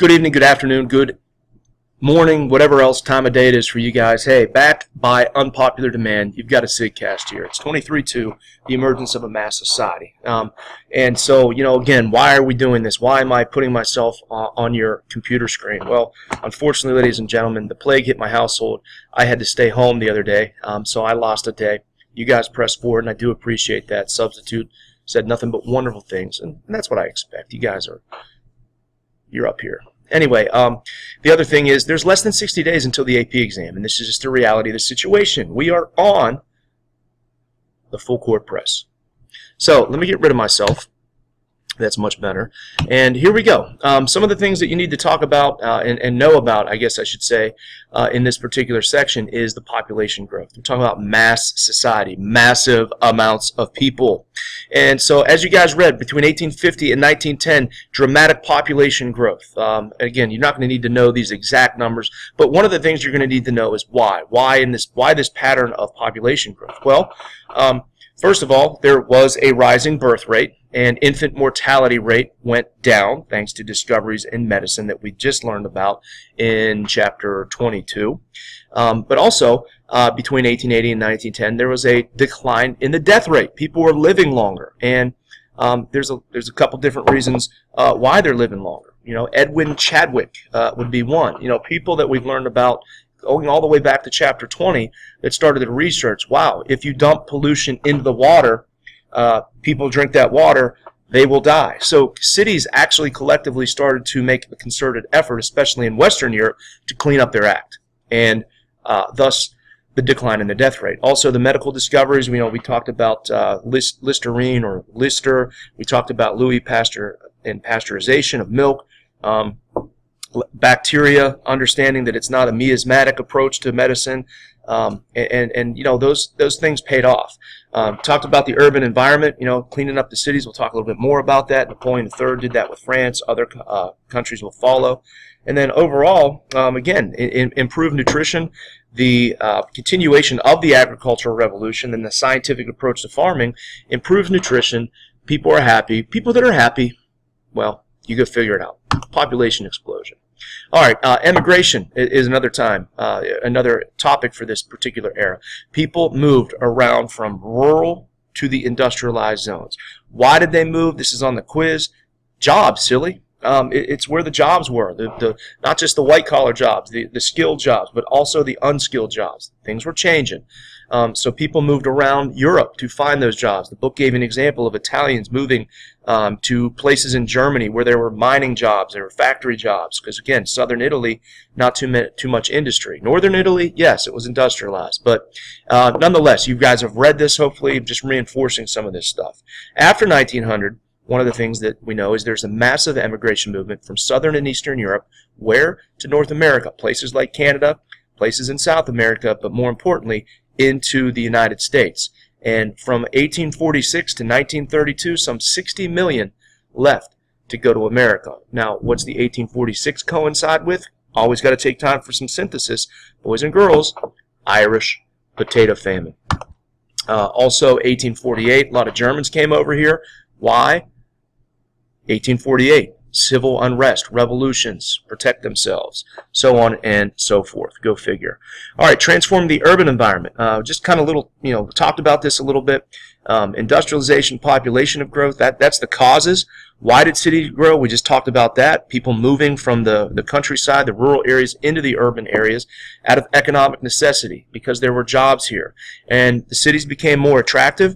Good evening, good afternoon, good morning, whatever else time of day it is for you guys. Hey, back by unpopular demand, you've got a SIGcast here. It's 23-2, the emergence of a mass society. And so, again, why are we doing this? Why am I putting myself on your computer screen? Well, unfortunately, ladies and gentlemen, the plague hit my household. I had to stay home the other day, so I lost a day. You guys pressed forward, and I do appreciate that. Substitute said nothing but wonderful things, and that's what I expect. You guys you're up here. Anyway, the other thing is there's less than 60 days until the AP exam, and this is just the reality of the situation. We are on the full court press. So let me get rid of myself. That's much better. And here we go. Some of the things that you need to talk about and know about, I guess I should say, in this particular section is the population growth. We're talking about mass society, massive amounts of people. And so as you guys read, between 1850 and 1910, dramatic population growth. Again, you're not going to need to know these exact numbers, but one of the things you're going to need to know is why. Why this pattern of population growth? Well, first of all, there was a rising birth rate, and infant mortality rate went down thanks to discoveries in medicine that we just learned about in chapter 22. But also, between 1880 and 1910, there was a decline in the death rate. People were living longer, and there's a couple different reasons why they're living longer. Edwin Chadwick would be one. People that we've learned about going all the way back to chapter 20 that started the research. Wow, if you dump pollution into the water, people drink that water, they will die. So cities actually collectively started to make a concerted effort, especially in Western Europe, to clean up their act, and thus the decline in the death rate. Also, the medical discoveries. We talked about Listerine or Lister. We talked about Louis Pasteur and pasteurization of milk. Bacteria, understanding that it's not a miasmatic approach to medicine, and those things paid off. Talked about the urban environment, cleaning up the cities. We'll talk a little bit more about that. Napoleon III did that with France. Other countries will follow. And then overall, again, improved nutrition, the continuation of the agricultural revolution and the scientific approach to farming improves nutrition. People are happy. People that are happy, well, you go figure it out. Population explosion. All right, emigration is another topic for this particular era. People moved around from rural to the industrialized zones. Why did they move? This is on the quiz. Jobs, silly. It's where the jobs were. Not just the white-collar jobs, the skilled jobs, but also the unskilled jobs. Things were changing. So people moved around Europe to find those jobs. The book gave an example of Italians moving to places in Germany where there were mining jobs, there were factory jobs, because again, southern Italy, not too much industry. Northern Italy, yes, it was industrialized, but nonetheless, you guys have read this, hopefully, just reinforcing some of this stuff. After 1900, one of the things that we know is there's a massive emigration movement from southern and eastern Europe, where to North America, places like Canada, places in South America, but more importantly, into the United States. And from 1846 to 1932, some 60 million left to go to America. Now, what's the 1846 coincide with? Always got to take time for some synthesis. Boys and girls, Irish potato famine. Also, 1848, a lot of Germans came over here. Why? 1848, civil unrest, revolutions, protect themselves, so on and so forth. Go figure. All right, transform the urban environment. Just kind of talked about this a little bit. Industrialization, population of growth, that's the causes. Why did cities grow? We just talked about that. People moving from the countryside, the rural areas, into the urban areas out of economic necessity because there were jobs here. And the cities became more attractive.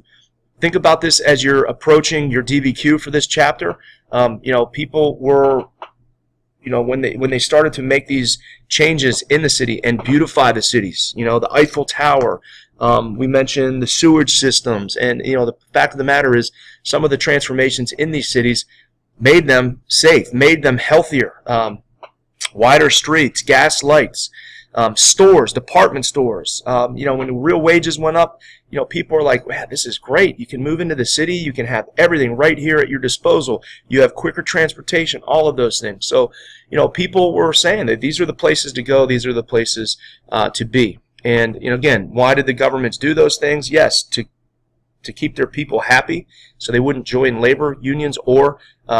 Think about this as you're approaching your DBQ for this chapter. People were, when they started to make these changes in the city and beautify the cities, the Eiffel Tower, we mentioned the sewage systems, and, the fact of the matter is some of the transformations in these cities made them safe, made them healthier, wider streets, gas lights, stores, department stores. When the real wages went up, people are like, wow, this is great. You can move into the city. You can have everything right here at your disposal. You have quicker transportation, all of those things. So, people were saying that these are the places to go. These are the places to be. And, again, why did the governments do those things? Yes, to to keep their people happy, so they wouldn't join labor unions, or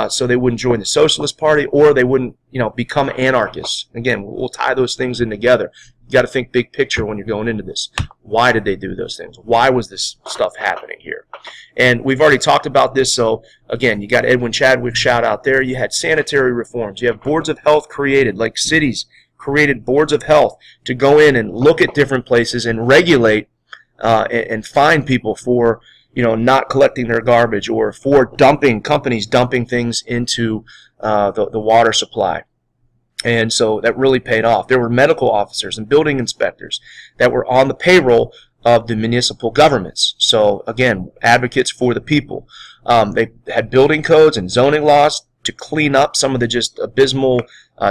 so they wouldn't join the Socialist Party, or they wouldn't, become anarchists. Again, we'll tie those things in together. You got to think big picture when you're going into this. Why did they do those things? Why was this stuff happening here? And we've already talked about this, so again, you got Edwin Chadwick shout out there. You had sanitary reforms. You have boards of health created, like cities created boards of health to go in and look at different places and regulate and fine people for not collecting their garbage, or for companies dumping things into the water supply. And so that really paid off. There were medical officers and building inspectors that were on the payroll of the municipal governments. So again, advocates for the people. They had building codes and zoning laws to clean up some of the just abysmal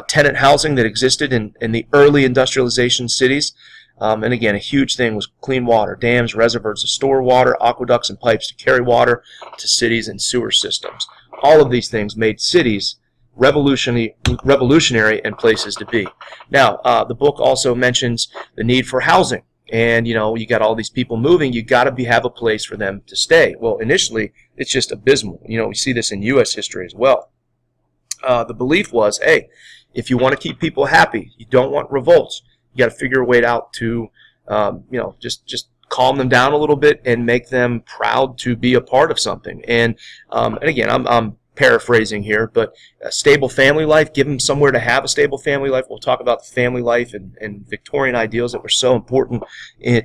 tenant housing that existed in the early industrialization cities. And again, a huge thing was clean water, dams, reservoirs to store water, aqueducts and pipes to carry water to cities, and sewer systems. All of these things made cities revolutionary and places to be. Now, the book also mentions the need for housing. And, you got all these people moving. You got to have a place for them to stay. Well, initially, it's just abysmal. We see this in U.S. history as well. The belief was, hey, if you want to keep people happy, you don't want revolts, you got to figure a way out to, just calm them down a little bit and make them proud to be a part of something. And again, I'm paraphrasing here, but a stable family life, give them somewhere to have a stable family life. We'll talk about the family life and Victorian ideals that were so important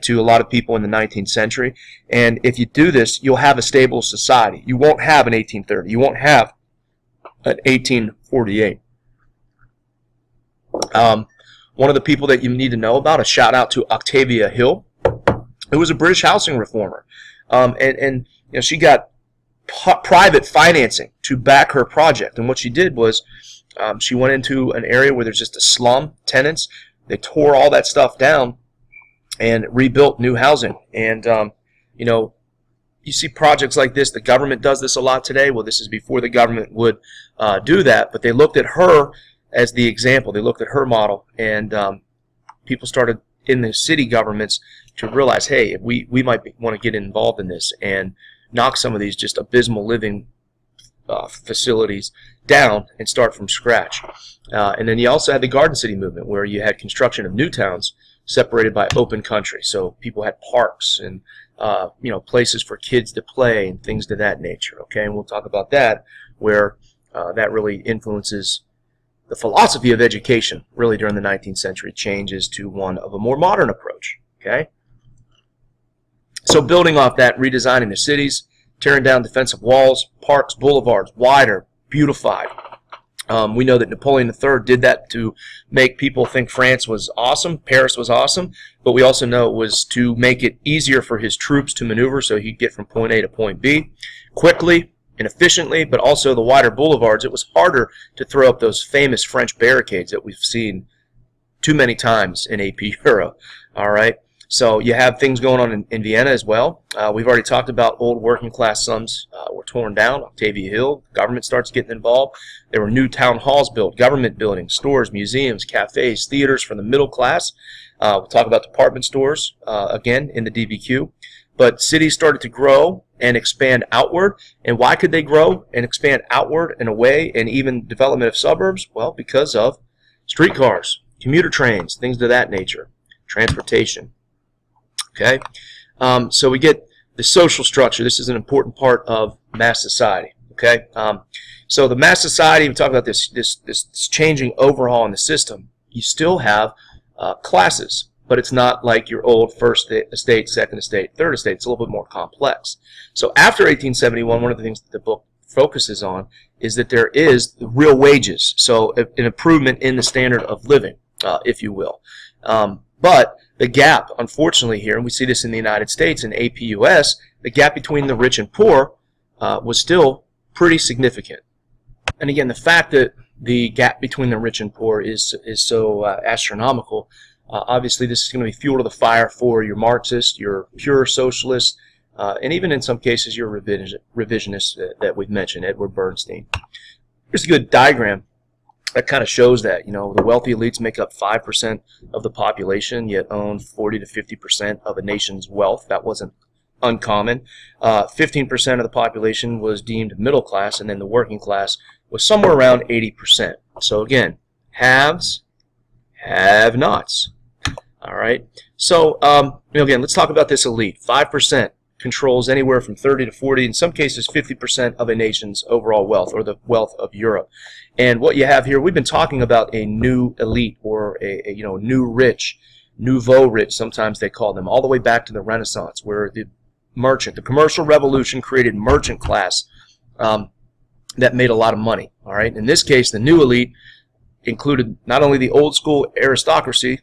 to a lot of people in the 19th century. And if you do this, you'll have a stable society. You won't have an 1830. You won't have an 1848. One of the people that you need to know about, a shout out to Octavia Hill, who was a British housing reformer. And she got private financing to back her project. And what she did was she went into an area where there's just a slum, tenants. They tore all that stuff down and rebuilt new housing. And, you see projects like this. The government does this a lot today. Well, this is before the government would do that. But they looked at her as the example. They looked at her model. And people started in the city governments to realize, hey, we might want to get involved in this and knock some of these just abysmal living facilities down and start from scratch. And then you also had the Garden City movement, where you had construction of new towns separated by open country. So people had parks and places for kids to play and things to that nature. Okay, and we'll talk about that, where that really influences the philosophy of education. Really, during the 19th century, changes to one of a more modern approach. Okay. So building off that, redesigning the cities, tearing down defensive walls, parks, boulevards, wider, beautified. We know that Napoleon III did that to make people think France was awesome, Paris was awesome, but we also know it was to make it easier for his troops to maneuver so he'd get from point A to point B quickly and efficiently, but also the wider boulevards. It was harder to throw up those famous French barricades that we've seen too many times in AP Euro. All right. So you have things going on in Vienna as well. We've already talked about old working class slums were torn down. Octavia Hill, government starts getting involved. There were new town halls built, government buildings, stores, museums, cafes, theaters for the middle class. We'll talk about department stores again in the DBQ. But cities started to grow and expand outward. And why could they grow and expand outward and away, and even development of suburbs? Well, because of streetcars, commuter trains, things of that nature, transportation. Okay, so we get the social structure. This is an important part of mass society. Okay, so the mass society, we talk about this changing overhaul in the system. You still have classes, but it's not like your old first estate, second estate, third estate. It's a little bit more complex. So after 1871, one of the things that the book focuses on is that there is the real wages, so an improvement in the standard of living, if you will. But the gap, unfortunately, here, and we see this in the United States and APUS, the gap between the rich and poor was still pretty significant. And again, the fact that the gap between the rich and poor is so astronomical, obviously this is going to be fuel to the fire for your Marxists, your pure socialists, and even in some cases your revisionists that we've mentioned, Edward Bernstein. Here's a good diagram that kind of shows that, the wealthy elites make up 5% of the population, yet own 40 to 50% of a nation's wealth. That wasn't uncommon. 15% of the population was deemed middle class, and then the working class was somewhere around 80%. So again, haves, have-nots. All right. So again, let's talk about this elite. 5% controls anywhere from 30 to 40, in some cases 50% of a nation's overall wealth, or the wealth of Europe. And what you have here, we've been talking about a new elite, or a new rich, nouveau rich, sometimes they call them, all the way back to the Renaissance, where the commercial revolution created merchant class that made a lot of money. All right. In this case, the new elite included not only the old school aristocracy,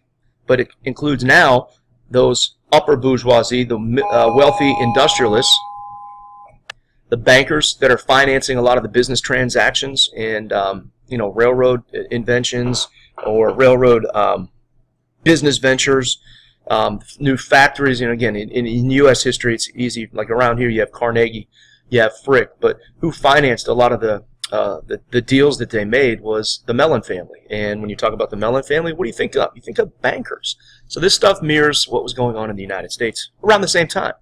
but it includes now those upper bourgeoisie, the wealthy industrialists, the bankers that are financing a lot of the business transactions and railroad inventions or railroad business ventures, new factories. Again, in U.S. history, it's easy. Like around here, you have Carnegie, you have Frick, but who financed a lot of the deals that they made was the Mellon family. And when you talk about the Mellon family, what do you think of? You think of bankers. So this stuff mirrors what was going on in the United States around the same time.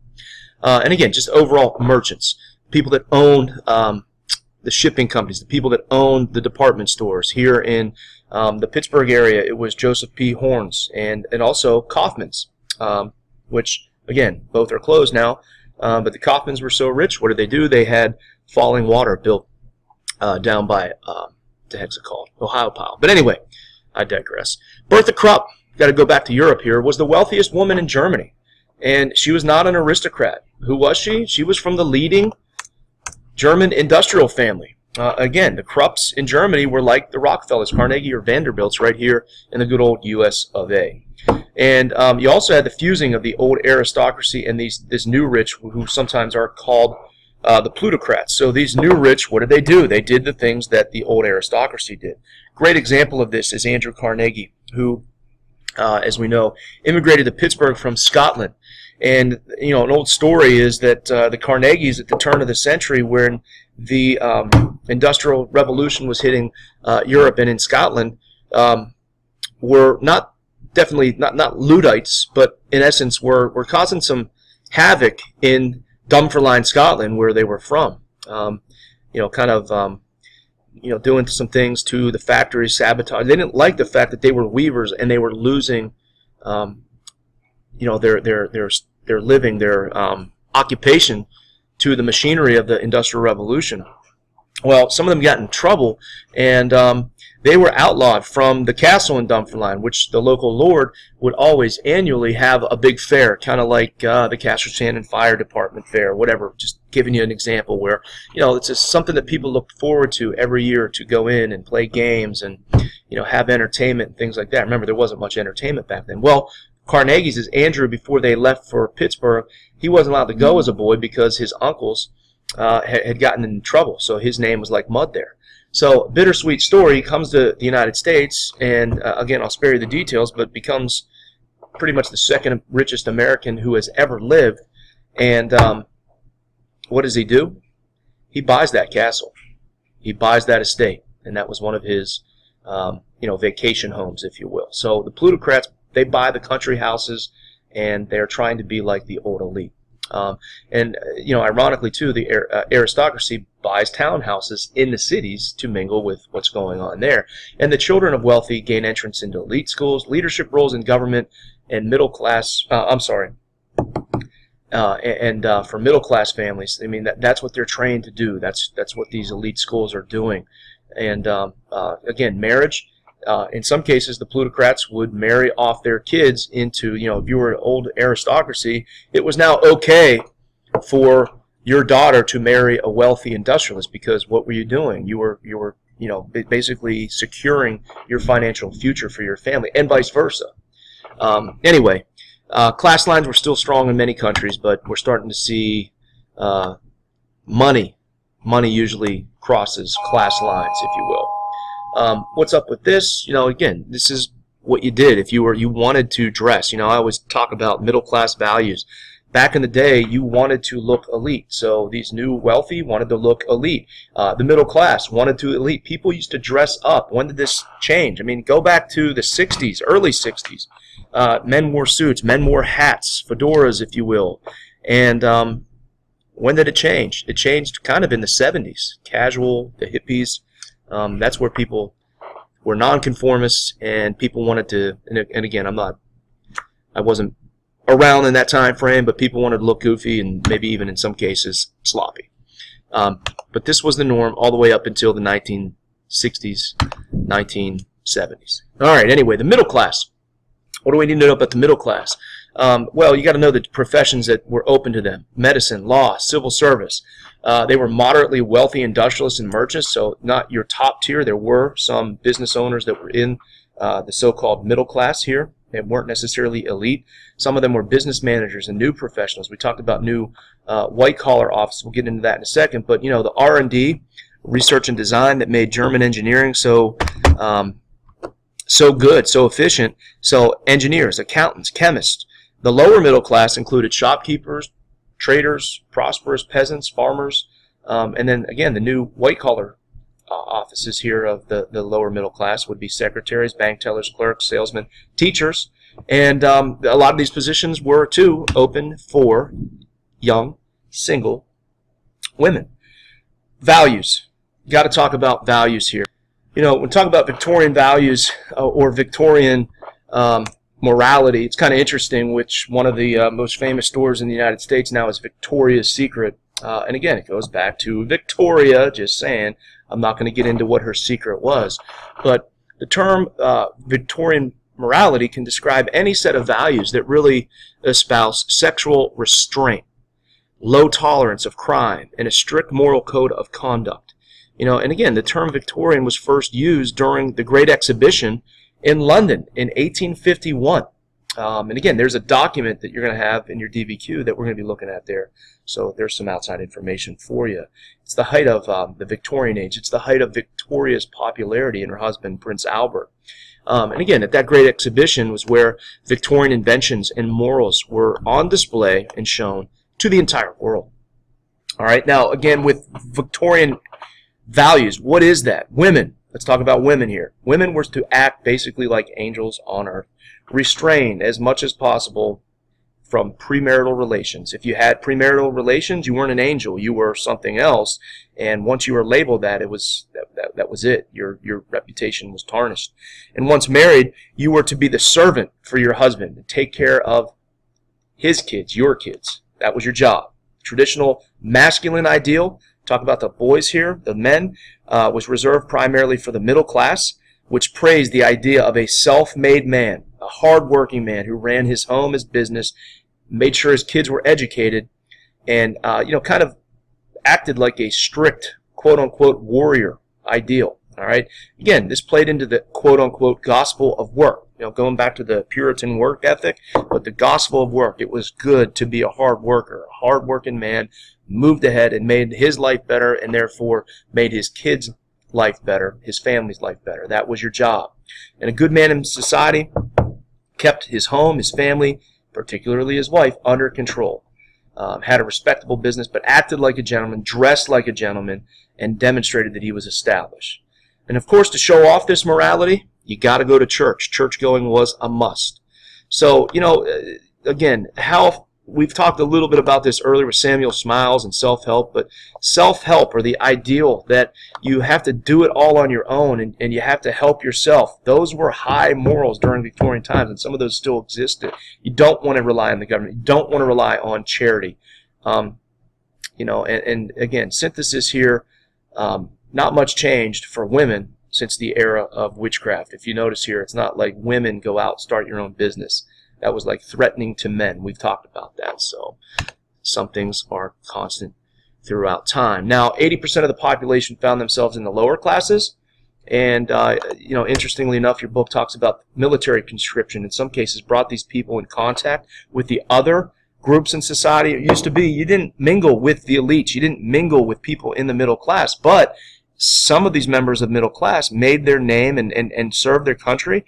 And again, just overall merchants, people that owned the shipping companies, the people that owned the department stores. Here in the Pittsburgh area, it was Joseph P. Horne's and also Kaufman's, which, again, both are closed now. But the Kaufmans were so rich, what did they do? They had falling water built down by, the heck's it called? Ohio Pile. But anyway, I digress. Bertha Krupp, got to go back to Europe here, was the wealthiest woman in Germany. And she was not an aristocrat. Who was she? She was from the leading German industrial family. Again, the Krupps in Germany were like the Rockefellers, Carnegie or Vanderbilts right here in the good old U.S. of A. And you also had the fusing of the old aristocracy and this new rich, who sometimes are called the plutocrats. So these new rich, what did they do? They did the things that the old aristocracy did. Great example of this is Andrew Carnegie, who, as we know, immigrated to Pittsburgh from Scotland. And an old story is that the Carnegies at the turn of the century, when the Industrial Revolution was hitting Europe and in Scotland, were not Luddites, but in essence were causing some havoc in Dunfermline, Scotland, where they were from. Doing some things to the factories, sabotage. They didn't like the fact that they were weavers and they were losing, their living, their occupation to the machinery of the Industrial Revolution. Well, some of them got in trouble, and they were outlawed from the castle in Dunfermline, which the local lord would always annually have a big fair, kind of like the Castle Shannon Fire Department fair, whatever. Just giving you an example where, it's just something that people look forward to every year, to go in and play games and, have entertainment and things like that. Remember, there wasn't much entertainment back then. Well, Carnegie's, as Andrew, before they left for Pittsburgh, he wasn't allowed to go as a boy because his uncles had gotten in trouble, so his name was like mud there. So, bittersweet story. He comes to the United States, and again, I'll spare you the details, but becomes pretty much the second richest American who has ever lived. And what does he do? He buys that castle. He buys that estate, and that was one of his, vacation homes, if you will. So the plutocrats, they buy the country houses, and they're trying to be like the old elite. Ironically, too, the aristocracy buys townhouses in the cities to mingle with what's going on there. And the children of wealthy gain entrance into elite schools, leadership roles in government, and middle class, for middle class families, I mean, that's what they're trained to do. That's what these elite schools are doing. And again, marriage. In some cases, the plutocrats would marry off their kids into, if you were an old aristocracy, it was now okay for your daughter to marry a wealthy industrialist, because what were you doing? You were basically securing your financial future for your family, and vice versa. Anyway, class lines were still strong in many countries, but we're starting to see money. Money usually crosses class lines, if you will. What's up with this? Again, this is what you did if you wanted to dress. I always talk about middle class values. Back in the day, you wanted to look elite. So these new wealthy wanted to look elite. The middle class wanted to elite. People used to dress up. When did this change? I mean, go back to the 60s, early 60s. Men wore suits. Men wore hats, fedoras, if you will. And when did it change? It changed kind of in the 70s. Casual, the hippies, that's where people were nonconformists, and people wanted to, and again, I wasn't around in that time frame, but people wanted to look goofy and maybe even in some cases sloppy. But this was the norm all the way up until the 1960s, 1970s. All right, anyway, the middle class. What do we need to know about the middle class? Well, you got to know the professions that were open to them: medicine, law, civil service. They were moderately wealthy industrialists and merchants, so not your top tier. There were some business owners that were in the so-called middle class here. They weren't necessarily elite. Some of them were business managers and new professionals. We talked about new white-collar offices. We'll get into that in a second. But, you know, the R&D, research and design, that made German engineering so good, so efficient. So engineers, accountants, chemists. The lower middle class included shopkeepers, traders, prosperous peasants, farmers, and then, again, the new white-collar offices here of the lower middle class would be secretaries, bank tellers, clerks, salesmen, teachers, and a lot of these positions were, too, open for young, single women. Values. Got to talk about values here. You know, when we talk about Victorian values or Victorian morality, it's kind of interesting which one of the most famous stores in the United States now is Victoria's Secret. And again, it goes back to Victoria, just saying. I'm not going to get into what her secret was. But the term Victorian morality can describe any set of values that really espouse sexual restraint, low tolerance of crime, and a strict moral code of conduct. You know, and again, the term Victorian was first used during the Great Exhibition in London in 1851. And again, there's a document that you're going to have in your DVQ that we're going to be looking at there. So there's some outside information for you. It's the height of the Victorian age. It's the height of Victoria's popularity and her husband, Prince Albert. And again, at that great exhibition was where Victorian inventions and morals were on display and shown to the entire world. All right, now again, with Victorian values, what is that? Women. Let's talk about women here. Women were to act basically like angels on earth, restrained as much as possible from premarital relations. If you had premarital relations, you weren't an angel. You were something else. And once you were labeled that, it was that was it. Your reputation was tarnished. And once married, you were to be the servant for your husband, to take care of his kids, your kids. That was your job. Traditional masculine ideal, talk about the boys here, the men, was reserved primarily for the middle class, which praised the idea of a self-made man, a hard-working man who ran his home, his business, made sure his kids were educated, and kind of acted like a strict, quote-unquote, warrior ideal. All right. Again, this played into the quote-unquote gospel of work. You know, going back to the Puritan work ethic, but the gospel of work. It was good to be a hard worker, a hard-working man, moved ahead and made his life better, and therefore made his kids' life better, his family's life better. That was your job. And a good man in society kept his home, his family, particularly his wife, under control. Had a respectable business, but acted like a gentleman, dressed like a gentleman, and demonstrated that he was established. And of course, to show off this morality, you got to go to church. Church going was a must. So, again, how we've talked a little bit about this earlier with Samuel Smiles and self-help, but self-help, or the ideal that you have to do it all on your own and you have to help yourself, those were high morals during Victorian times, and some of those still existed. You don't want to rely on the government. You don't want to rely on charity. And again, synthesis here, not much changed for women since the era of witchcraft. If you notice here, it's not like women go out, start your own business. That was like threatening to men. We've talked about that. So some things are constant throughout time. Now, 80% of the population found themselves in the lower classes. And, interestingly enough, your book talks about military conscription. In some cases, brought these people in contact with the other groups in society. It used to be you didn't mingle with the elites. You didn't mingle with people in the middle class. But some of these members of middle class made their name and served their country.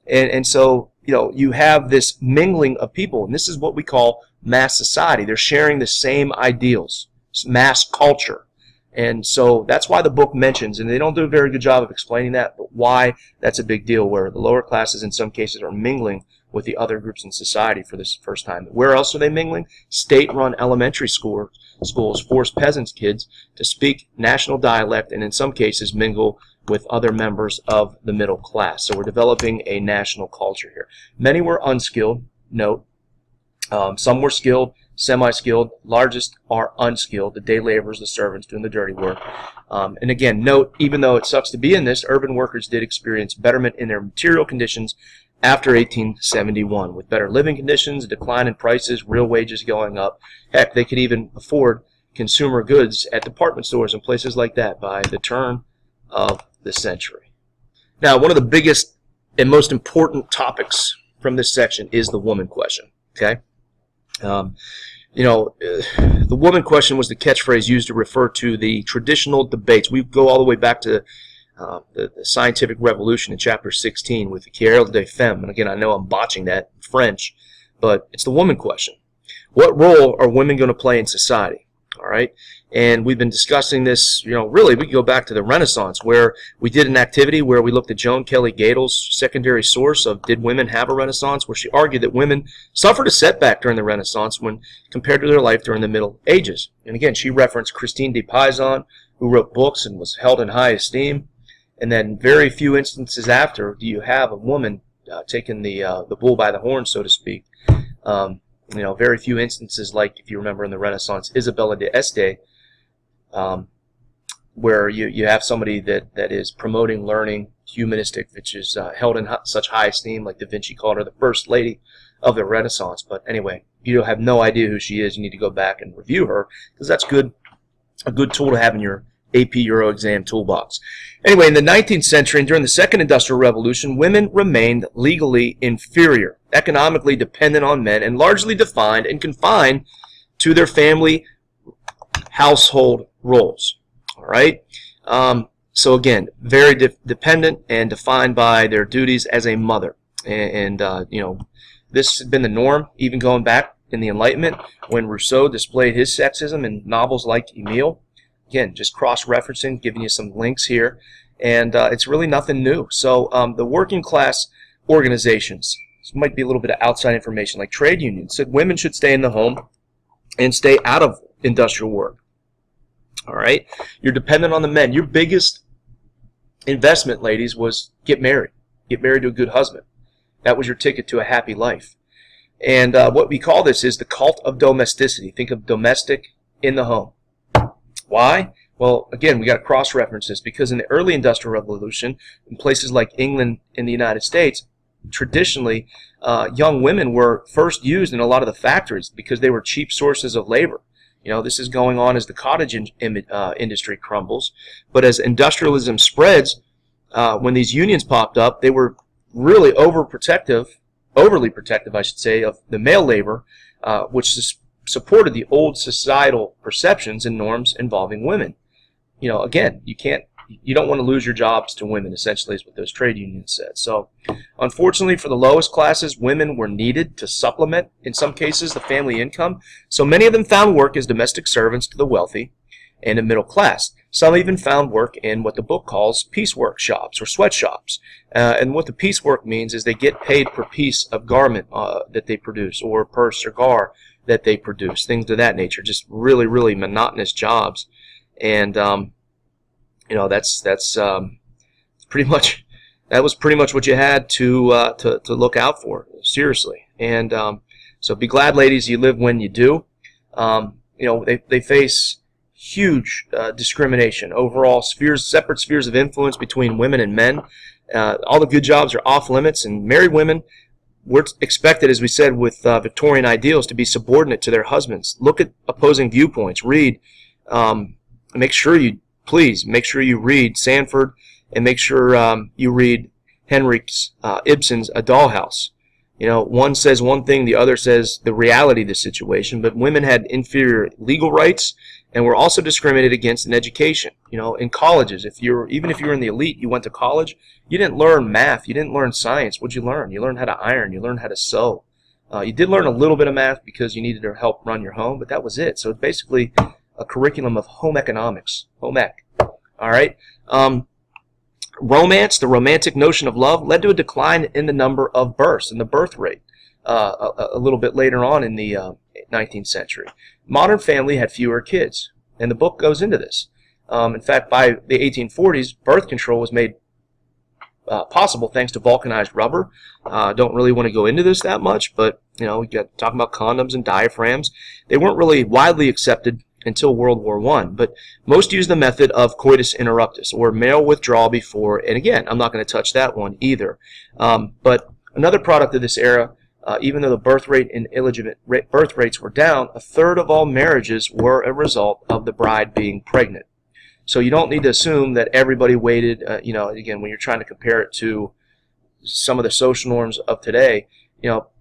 And so, you have this mingling of people, and this is what we call mass society. They're sharing the same ideals, mass culture. And so that's why the book mentions, and they don't do a very good job of explaining that, but why that's a big deal, where the lower classes in some cases are mingling with the other groups in society for this first time. Where else are they mingling? State-run elementary schools force peasants' kids to speak national dialect and in some cases mingle with other members of the middle class. So we're developing a national culture here. Many were unskilled, note. Some were skilled, semi-skilled. Largest are unskilled, the day laborers, the servants doing the dirty work. And again, note, even though it sucks to be in this, urban workers did experience betterment in their material conditions after 1871, with better living conditions, a decline in prices, real wages going up. Heck, they could even afford consumer goods at department stores and places like that by the turn of the century. Now, one of the biggest and most important topics from this section is the woman question. Okay, the woman question was the catchphrase used to refer to the traditional debates. We go all the way back to the scientific revolution in chapter 16 with the Querelle des Femmes. And again, I know I'm botching that in French, but it's the woman question. What role are women going to play in society? All right, and we've been discussing this, really we can go back to the Renaissance where we did an activity where we looked at Joan Kelly Gadle's secondary source of Did Women Have a Renaissance, where she argued that women suffered a setback during the Renaissance when compared to their life during the Middle Ages. And again, she referenced Christine de Pizan, who wrote books and was held in high esteem. And then very few instances after do you have a woman taking the bull by the horn, so to speak. Very few instances like, if you remember in the Renaissance, Isabella d'Este, where you have somebody that is promoting learning, humanistic, which is held in such high esteem, like Da Vinci called her the first lady of the Renaissance. But anyway, you have no idea who she is. You need to go back and review her, because that's a good tool to have in your AP Euro exam toolbox. Anyway, in the 19th century and during the Second Industrial Revolution, women remained legally inferior, economically dependent on men, and largely defined and confined to their family household roles. All right? So again, very dependent and defined by their duties as a mother. And this has been the norm, even going back in the Enlightenment, when Rousseau displayed his sexism in novels like Emile. Again, just cross-referencing, giving you some links here. And it's really nothing new. So the working class organizations, this might be a little bit of outside information, like trade unions, said women should stay in the home and stay out of industrial work. All right? You're dependent on the men. Your biggest investment, ladies, was get married. Get married to a good husband. That was your ticket to a happy life. And what we call this is the cult of domesticity. Think of domestic in the home. Why? Well, again, we got to cross-reference this, because in the early Industrial Revolution, in places like England and the United States, traditionally, young women were first used in a lot of the factories because they were cheap sources of labor. This is going on as the cottage industry crumbles. But as industrialism spreads, when these unions popped up, they were really overly protective, I should say, of the male labor, which supported the old societal perceptions and norms involving women. Again, you don't want to lose your jobs to women, essentially, is what those trade unions said. So, unfortunately, for the lowest classes, women were needed to supplement, in some cases, the family income. So many of them found work as domestic servants to the wealthy and the middle class. Some even found work in what the book calls piecework shops or sweatshops. And what the piecework means is they get paid per piece of garment that they produce, or per cigar that they produce, things of that nature. Just really, really monotonous jobs. And that's pretty much, that was pretty much what you had to look out for, seriously. And so be glad, ladies, you live when you do. They face huge discrimination, overall separate spheres of influence between women and men. All the good jobs are off limits, and married women were expected, as we said, with Victorian ideals, to be subordinate to their husbands. Look at opposing viewpoints. Read. Make sure you read Sanford, and make sure you read Henrik Ibsen's A Dollhouse. One says one thing, the other says the reality of the situation. But women had inferior legal rights and were also discriminated against in education. In colleges, even if you were in the elite, you went to college, you didn't learn math, you didn't learn science. What'd you learn? You learned how to iron, you learned how to sew. You did learn a little bit of math because you needed to help run your home, but that was it. So it's basically a curriculum of home economics, home ec. All right. Romance, the romantic notion of love, led to a decline in the number of births and the birth rate. a little bit later on in the 19th century. Modern family had fewer kids, and the book goes into this. In fact, by the 1840s, birth control was made possible thanks to vulcanized rubber. Don't really want to go into this that much, but we got talking about condoms and diaphragms. They weren't really widely accepted until World War I, but most used the method of coitus interruptus, or male withdrawal before, and again, I'm not going to touch that one either. But another product of this era, even though the birth rate and illegitimate birth rates were down, a third of all marriages were a result of the bride being pregnant. So you don't need to assume that everybody waited, again, when you're trying to compare it to some of the social norms of today,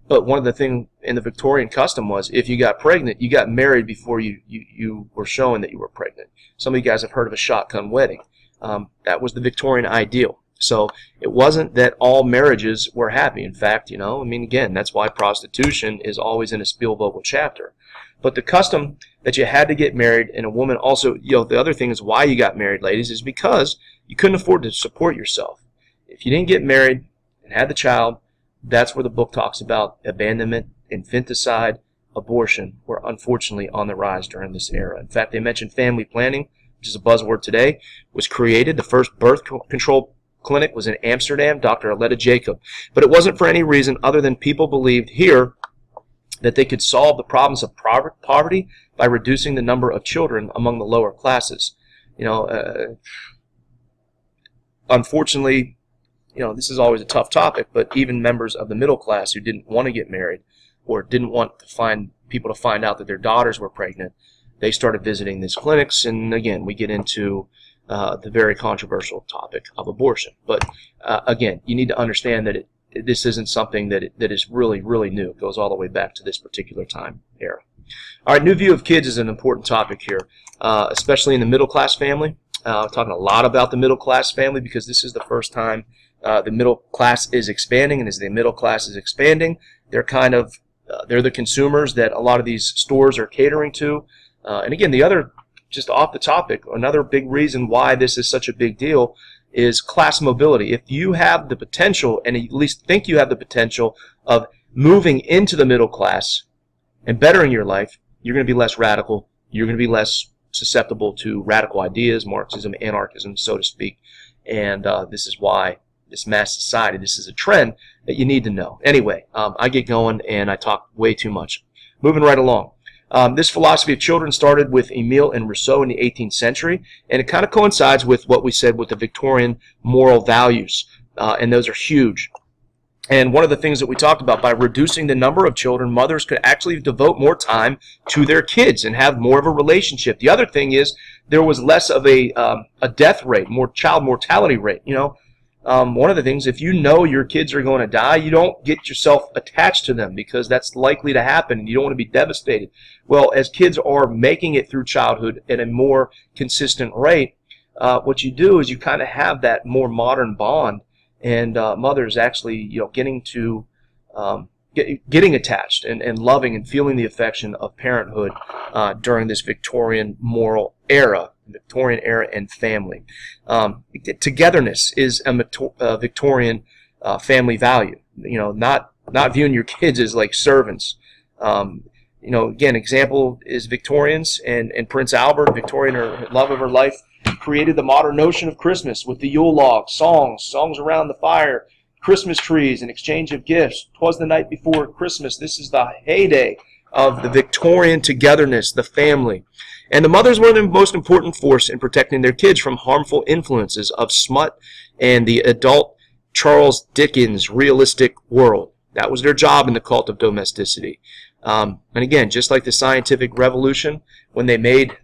but one of the things in the Victorian custom was if you got pregnant, you got married before you were showing that you were pregnant. Some of you guys have heard of a shotgun wedding. That was the Victorian ideal. So it wasn't that all marriages were happy. In fact, again, that's why prostitution is always in a Spielvogel chapter. But the custom that you had to get married, and a woman also, the other thing is why you got married, ladies, is because you couldn't afford to support yourself. If you didn't get married and had the child, that's where the book talks about abandonment, infanticide, abortion were unfortunately on the rise during this era. In fact, they mentioned family planning, which is a buzzword today, was created. The first birth control clinic was in Amsterdam, Dr. Aletta Jacob. But it wasn't for any reason other than people believed here that they could solve the problems of poverty by reducing the number of children among the lower classes. Unfortunately, this is always a tough topic, but even members of the middle class who didn't want to get married or didn't want to find people to find out that their daughters were pregnant, they started visiting these clinics, and again, we get into the very controversial topic of abortion. But again, you need to understand that this isn't something that is really, really new. It goes all the way back to this particular time era. All right, new view of kids is an important topic here, especially in the middle class family. We're talking a lot about the middle class family because this is the first time the middle class is expanding, and as the middle class is expanding, they're they're the consumers that a lot of these stores are catering to. And again, just off the topic, another big reason why this is such a big deal is class mobility. If you have the potential, and at least think you have the potential of moving into the middle class and bettering your life, you're going to be less radical. You're going to be less susceptible to radical ideas, Marxism, anarchism, so to speak. And this is why this mass society, this is a trend that you need to know. Anyway, I get going and I talk way too much. Moving right along. This philosophy of children started with Emile and Rousseau in the 18th century, and it kind of coincides with what we said with the Victorian moral values, and those are huge. And one of the things that we talked about, by reducing the number of children, mothers could actually devote more time to their kids and have more of a relationship. The other thing is there was less of a death rate, more child mortality rate. One of the things, if you know your kids are going to die, you don't get yourself attached to them because that's likely to happen and you don't want to be devastated. Well, as kids are making it through childhood at a more consistent rate, what you do is you kind of have that more modern bond, and mothers actually, getting to getting attached and loving and feeling the affection of parenthood during this Victorian moral era. Victorian era and family. Togetherness is a Victorian family value. Not viewing your kids as like servants. Again, example is Victorians and Prince Albert, Victorian, her love of her life, created the modern notion of Christmas with the Yule log, songs around the fire, Christmas trees, and exchange of gifts. 'Twas the night before Christmas. This is the heyday of the Victorian togetherness, the family. And the mothers were the most important force in protecting their kids from harmful influences of smut and the adult Charles Dickens realistic world. That was their job in the cult of domesticity. And again, just like the scientific revolution, when they made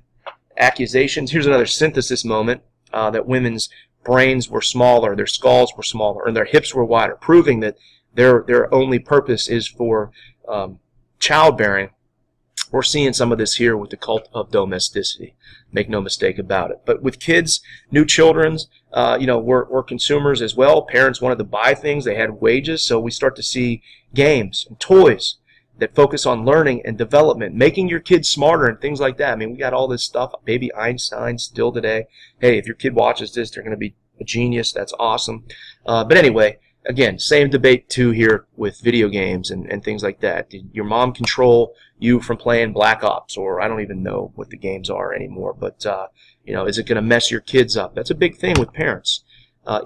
accusations, here's another synthesis moment, that women's brains were smaller, their skulls were smaller, and their hips were wider, proving that their only purpose is for childbearing. We're seeing some of this here with the cult of domesticity. Make no mistake about it. But with kids, new children's, we're consumers as well. Parents wanted to buy things. They had wages. So we start to see games and toys that focus on learning and development, making your kids smarter and things like that. I mean, we got all this stuff. Baby Einstein still today. Hey, if your kid watches this, they're going to be a genius. That's awesome. But anyway, again, same debate too here with video games and things like that. Did your mom control you from playing Black Ops, or I don't even know what the games are anymore, but is it going to mess your kids up? That's a big thing with parents,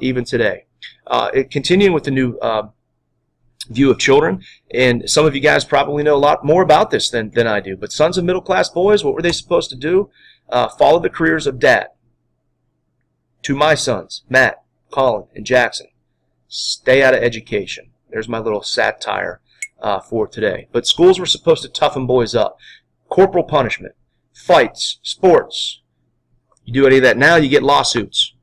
even today. Continuing with the new view of children, and some of you guys probably know a lot more about this than I do, but sons of middle-class boys, what were they supposed to do? Follow the careers of dad. To my sons, Matt, Colin, and Jackson, stay out of education. There's my little satire for today. But schools were supposed to toughen boys up. Corporal punishment, fights, sports. You do any of that now, you get lawsuits.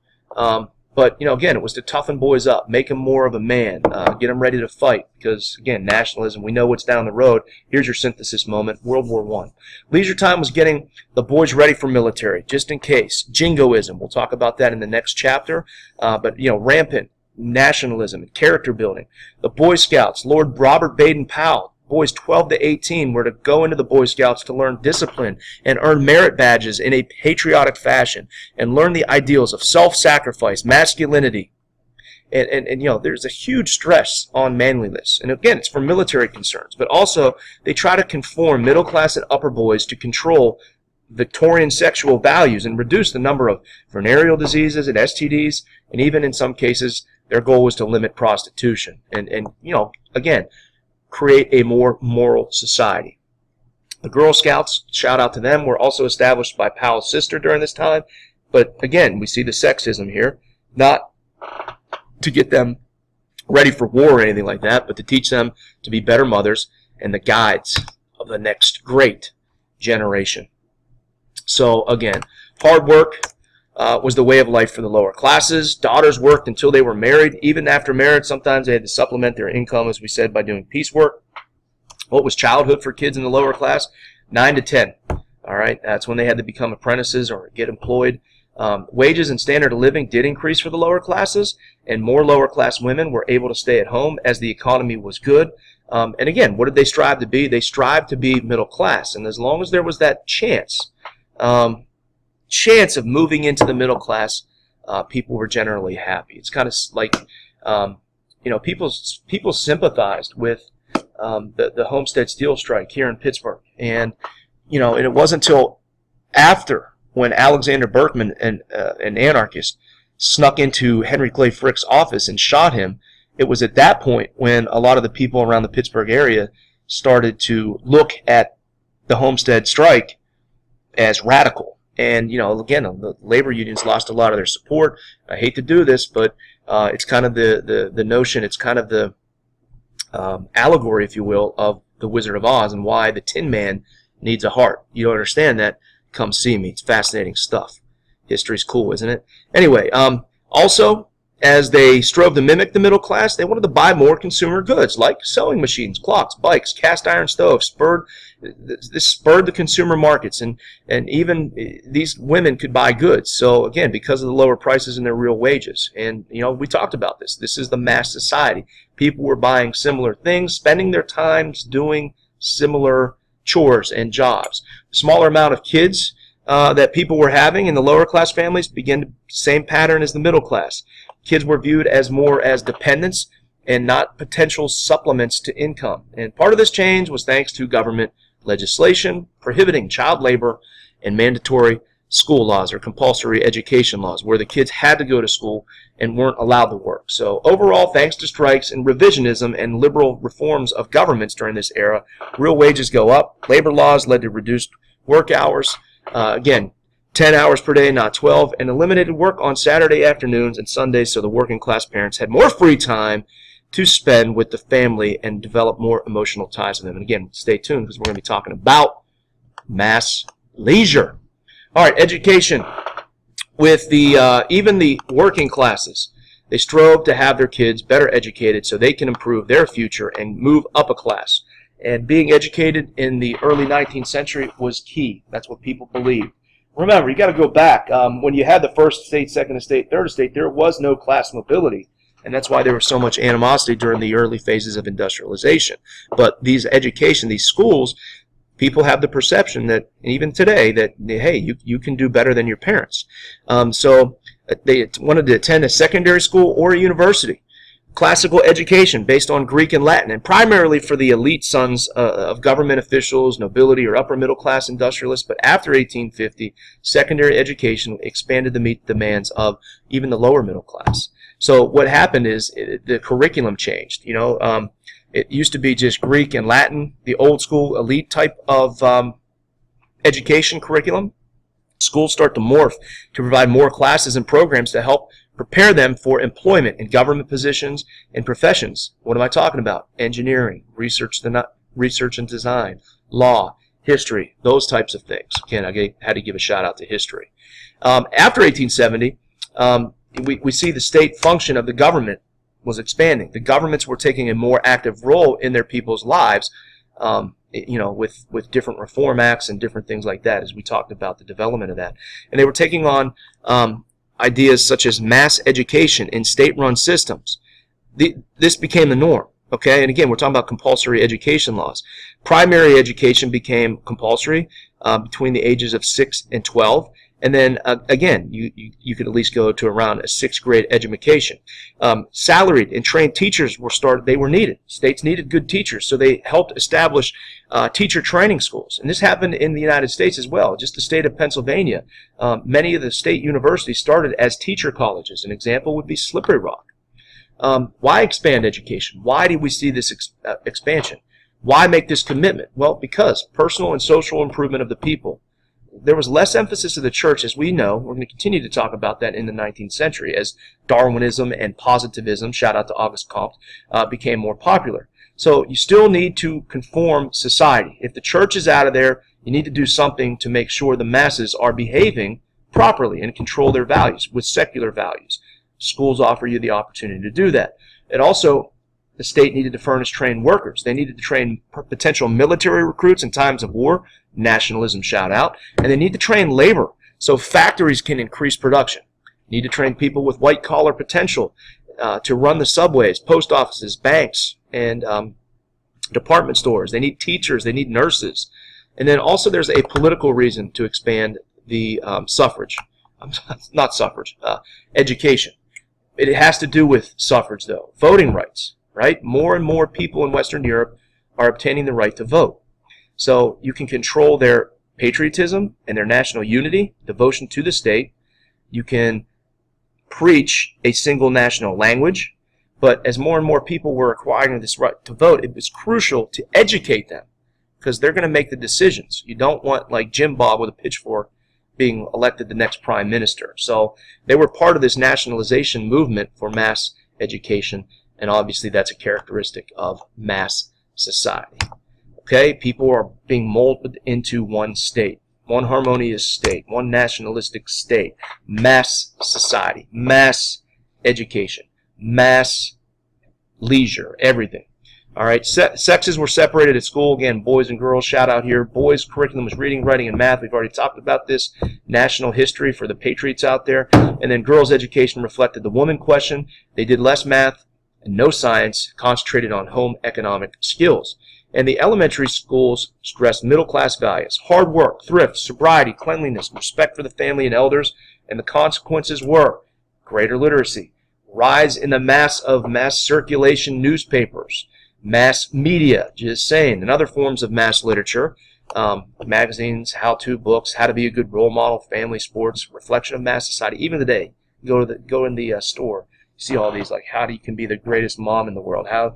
But, again, it was to toughen boys up, make them more of a man, get them ready to fight. Because, again, nationalism, we know what's down the road. Here's your synthesis moment, World War I. Leisure time was getting the boys ready for military, just in case. Jingoism, we'll talk about that in the next chapter. But, rampant nationalism and character building. The Boy Scouts, Lord Robert Baden-Powell, boys 12 to 18 were to go into the Boy Scouts to learn discipline and earn merit badges in a patriotic fashion and learn the ideals of self-sacrifice, masculinity. And there's a huge stress on manliness. And again, it's for military concerns. But also, they try to conform middle class and upper boys to control Victorian sexual values and reduce the number of venereal diseases and STDs. And even in some cases, their goal was to limit prostitution. And again, create a more moral society. The Girl Scouts, shout out to them, were also established by Powell's sister during this time. But again, we see the sexism here, not to get them ready for war or anything like that, but to teach them to be better mothers and the guides of the next great generation. So again, hard work was the way of life for the lower classes. Daughters worked until they were married. Even after marriage, sometimes they had to supplement their income, as we said, by doing piecework. What was childhood for kids in the lower class? 9 to 10. All right, that's when they had to become apprentices or get employed. Wages and standard of living did increase for the lower classes, and more lower class women were able to stay at home as the economy was good. And again, what did they strive to be? They strived to be middle class, and as long as there was that chance of moving into the middle class, people were generally happy. It's kind of like, people sympathized with the Homestead Steel Strike here in Pittsburgh, and it wasn't until after when Alexander Berkman, an anarchist, snuck into Henry Clay Frick's office and shot him. It was at that point when a lot of the people around the Pittsburgh area started to look at the Homestead Strike as radical. And, again, the labor unions lost a lot of their support. I hate to do this, but it's kind of the notion, it's kind of the allegory, if you will, of the Wizard of Oz and why the Tin Man needs a heart. You don't understand that? Come see me. It's fascinating stuff. History's cool, isn't it? Anyway, also, as they strove to mimic the middle class, they wanted to buy more consumer goods like sewing machines, clocks, bikes, cast iron stoves. This spurred the consumer markets, and even these women could buy goods. So again, because of the lower prices and their real wages. And we talked about this. This is the mass society. People were buying similar things, spending their times doing similar chores and jobs. The smaller amount of kids that people were having in the lower class families began the same pattern as the middle class. Kids were viewed as more as dependents and not potential supplements to income. And part of this change was thanks to government legislation prohibiting child labor and mandatory school laws or compulsory education laws where the kids had to go to school and weren't allowed to work. So overall, thanks to strikes and revisionism and liberal reforms of governments during this era, real wages go up. Labor laws led to reduced work hours. Again, 10 hours per day, not 12, and eliminated work on Saturday afternoons and Sundays so the working class parents had more free time to spend with the family and develop more emotional ties with them. And again, stay tuned because we're going to be talking about mass leisure. All right, education. With even the working classes, they strove to have their kids better educated so they can improve their future and move up a class. And being educated in the early 19th century was key. That's what people believed. Remember, you got to go back. When you had the first estate, second estate, third estate, there was no class mobility. And that's why there was so much animosity during the early phases of industrialization. But these education, these schools, people have the perception that, even today, that, hey, you can do better than your parents. So they wanted to attend a secondary school or a university. classical education based on Greek and Latin, and primarily for the elite sons of government officials, nobility, or upper middle class industrialists. But after 1850, secondary education expanded to meet the demands of even the lower middle class. So what happened is the curriculum changed. It used to be just Greek and Latin, the old school elite type of education curriculum. Schools start to morph to provide more classes and programs to help prepare them for employment in government positions and professions. What am I talking about? Engineering, research and design, law, history, those types of things. Again, I had to give a shout out to history. After 1870, we see the state function of the government was expanding. The governments were taking a more active role in their people's lives, with different reform acts and different things like that, as we talked about the development of that. And they were taking on ideas such as mass education in state-run systems. This became the norm. Okay, and again, we're talking about compulsory education laws. Primary education became compulsory between the ages of 6 and 12. And then, again, you could at least go to around a 6th grade education. Salaried and trained teachers were started. They were needed. States needed good teachers, so they helped establish teacher training schools. And this happened in the United States as well. Just the state of Pennsylvania, many of the state universities started as teacher colleges. An example would be Slippery Rock. Why expand education? Why do we see this expansion? Why make this commitment? Well, because personal and social improvement of the people. There was less emphasis of the church, as we know. We're going to continue to talk about that in the 19th century as Darwinism and positivism, shout out to Auguste Comte, became more popular. So you still need to conform society. If the church is out of there, you need to do something to make sure the masses are behaving properly and control their values with secular values. Schools offer you the opportunity to do that. And also, the state needed to furnish trained workers. They needed to train potential military recruits in times of war, nationalism shout out, and they need to train labor so factories can increase production. Need to train people with white collar potential to run the subways, post offices, banks, and department stores. They need teachers, they need nurses. And then also there's a political reason to expand the education. It has to do with suffrage though, voting rights. Right? More and more people in Western Europe are obtaining the right to vote. So you can control their patriotism and their national unity, devotion to the state. You can preach a single national language. But as more and more people were acquiring this right to vote, it was crucial to educate them because they're going to make the decisions. You don't want like Jim Bob with a pitchfork being elected the next prime minister. So they were part of this nationalization movement for mass education. And obviously that's a characteristic of mass society. Okay, people are being molded into one state, one harmonious state, one nationalistic state, mass society, mass education, mass leisure, everything. All right, sexes were separated at school. Again, boys and girls, shout out here. Boys' curriculum was reading, writing, and math. We've already talked about this. National history for the patriots out there. And then girls' education reflected the woman question. They did less math and no science, concentrated on home economic skills. And the elementary schools stressed middle-class values, hard work, thrift, sobriety, cleanliness, respect for the family and elders, and the consequences were greater literacy, rise in the mass circulation newspapers, mass media, just saying, and other forms of mass literature, magazines, how-to books, how to be a good role model, family, sports, reflection of mass society. Even today, go in the store, see all these, like how you can be the greatest mom in the world, how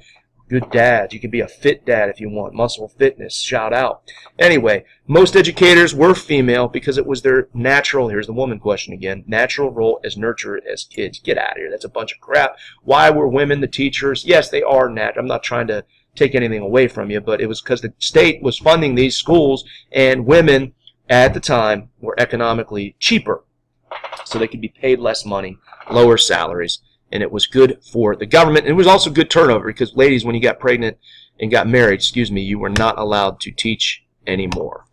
good dad, you can be a fit dad if you want, muscle fitness, shout out. Anyway, most educators were female because it was their natural, here's the woman question again, natural role as nurturer as kids. Get out of here, that's a bunch of crap. Why were women the teachers? Yes, they are natural. I'm not trying to take anything away from you, but it was because the state was funding these schools and women at the time were economically cheaper, so they could be paid less money, lower salaries. And it was good for the government. And it was also good turnover because ladies, when you got pregnant and got married, you were not allowed to teach anymore.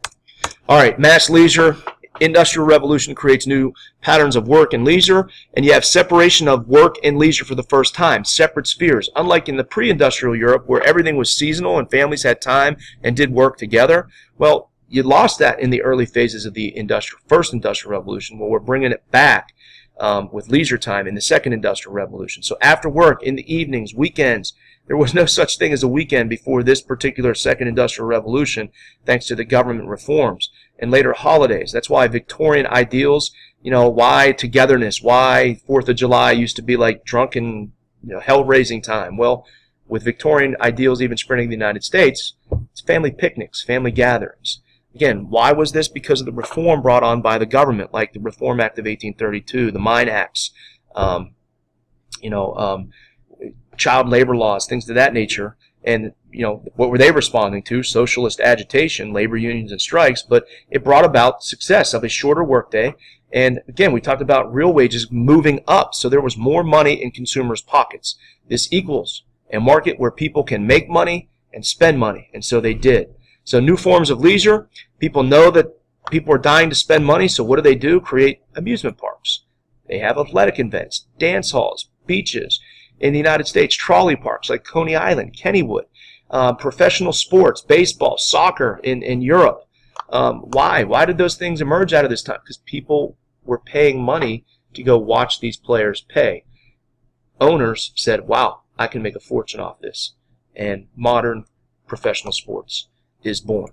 All right, mass leisure. Industrial revolution creates new patterns of work and leisure, and you have separation of work and leisure for the first time, separate spheres. Unlike in the pre-industrial Europe where everything was seasonal and families had time and did work together, well, you lost that in the early phases of the first industrial revolution. Well, we're bringing it back. with leisure time in the second industrial revolution. So after work, in the evenings, weekends, there was no such thing as a weekend before this particular second industrial revolution, thanks to the government reforms. And later holidays. That's why Victorian ideals, why togetherness, why 4th of July used to be like drunken, hell-raising time. Well, with Victorian ideals even spreading in the United States, it's family picnics, family gatherings. Again, why was this? Because of the reform brought on by the government, like the Reform Act of 1832, the Mine Acts, child labor laws, things of that nature. And, what were they responding to? Socialist agitation, labor unions and strikes, but it brought about success of a shorter workday. And again, we talked about real wages moving up, so there was more money in consumers' pockets. This equals a market where people can make money and spend money, and so they did. So new forms of leisure, people know that people are dying to spend money, so what do? Create amusement parks. They have athletic events, dance halls, beaches. In the United States, trolley parks like Coney Island, Kennywood, professional sports, baseball, soccer in Europe. Why? Why did those things emerge out of this time? Because people were paying money to go watch these players pay. Owners said, wow, I can make a fortune off this. And modern professional sports is born.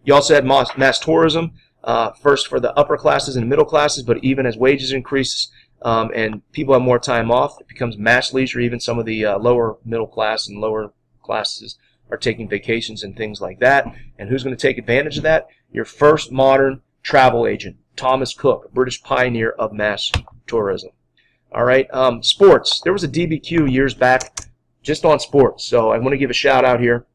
You also had mass tourism, first for the upper classes and middle classes, but even as wages increase, and people have more time off, it becomes mass leisure. Even some of the lower middle class and lower classes are taking vacations and things like that. And who's going to take advantage of that? Your first modern travel agent, Thomas Cook, a British pioneer of mass tourism. All right, sports. There was a DBQ years back just on sports, so I want to give a shout out here.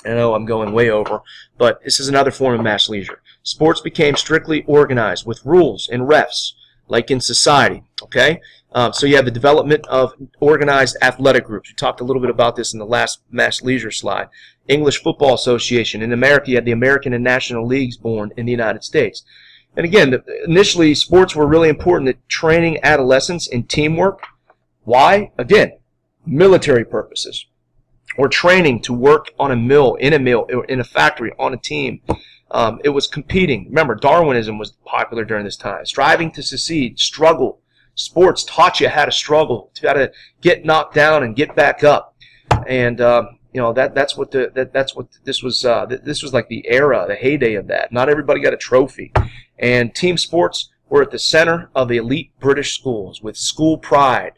I know I'm going way over, but this is another form of mass leisure. Sports became strictly organized with rules and refs, like in society, okay? So you have the development of organized athletic groups. We talked a little bit about this in the last mass leisure slide. English Football Association. In America, you had the American and National Leagues born in the United States. And again, initially, sports were really important at training adolescents in teamwork. Why? Again, military purposes. Or training to work on a mill, or in a factory, on a team. It was competing. Remember, Darwinism was popular during this time. Striving to succeed, struggle. Sports taught you how to struggle, how to get knocked down and get back up. And that's what this was. This was like the era, the heyday of that. Not everybody got a trophy. And team sports were at the center of the elite British schools with school pride,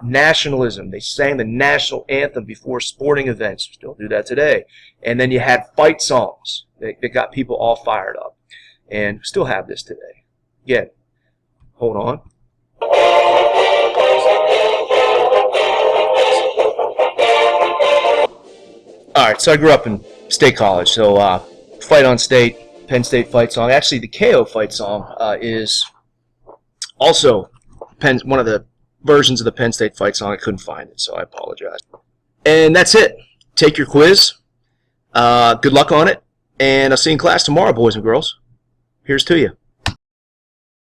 nationalism. They sang the national anthem before sporting events. Still do that today. And then you had fight songs that got people all fired up. And still have this today. Again, hold on. All right, so I grew up in State College, so Fight on State, Penn State fight song. Actually, the KO fight song is also one of the versions of the Penn State fight song. I couldn't find it, so I apologize. And that's it. Take your quiz. Good luck on it, and I'll see you in class tomorrow, boys and girls. Here's to you.